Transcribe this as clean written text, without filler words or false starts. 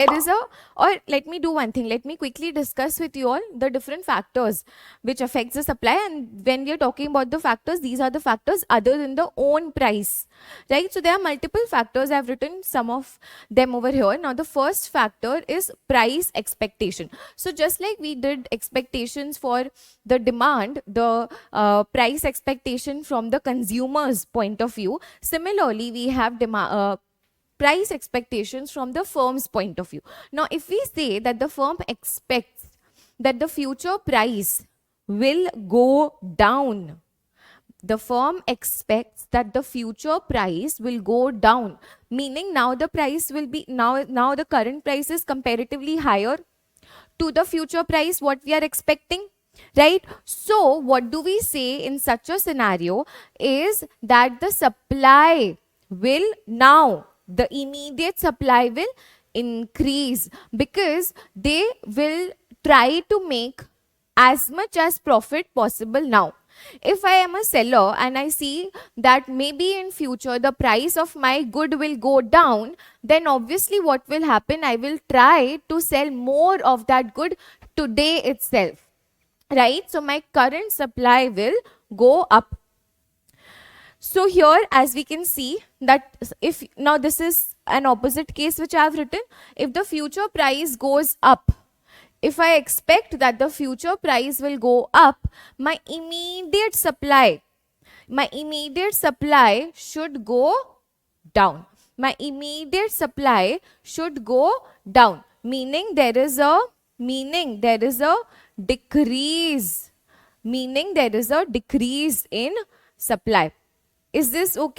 there is a, or let me do one thing, let me quickly discuss with you all the different factors which affects the supply. And when we are talking about the factors, these are the factors other than the own price, right? So there are multiple factors. I've written some of them over here. Now the first factor is price expectation. So just like we did expectations for the demand, the price expectation from the consumer's point of view, similarly we have price expectations from the firm's point of view. Now, if we say that the firm expects that the future price will go down, the firm expects that the future price will go down, meaning now the price will be, now the current price is comparatively higher to the future price what we are expecting, right? So what do we say in such a scenario is that the supply will, now the immediate supply will increase, because they will try to make as much as profit possible now. If I am a seller and I see that maybe in future the price of my good will go down, then obviously what will happen, I will try to sell more of that good today itself, right? So my current supply will go up. So here, as we can see that if, now this is an opposite case which I have written, if the future price goes up, if I expect that the future price will go up, my immediate supply should go down. My immediate supply should go down, meaning there is a decrease, in supply. Is this okay?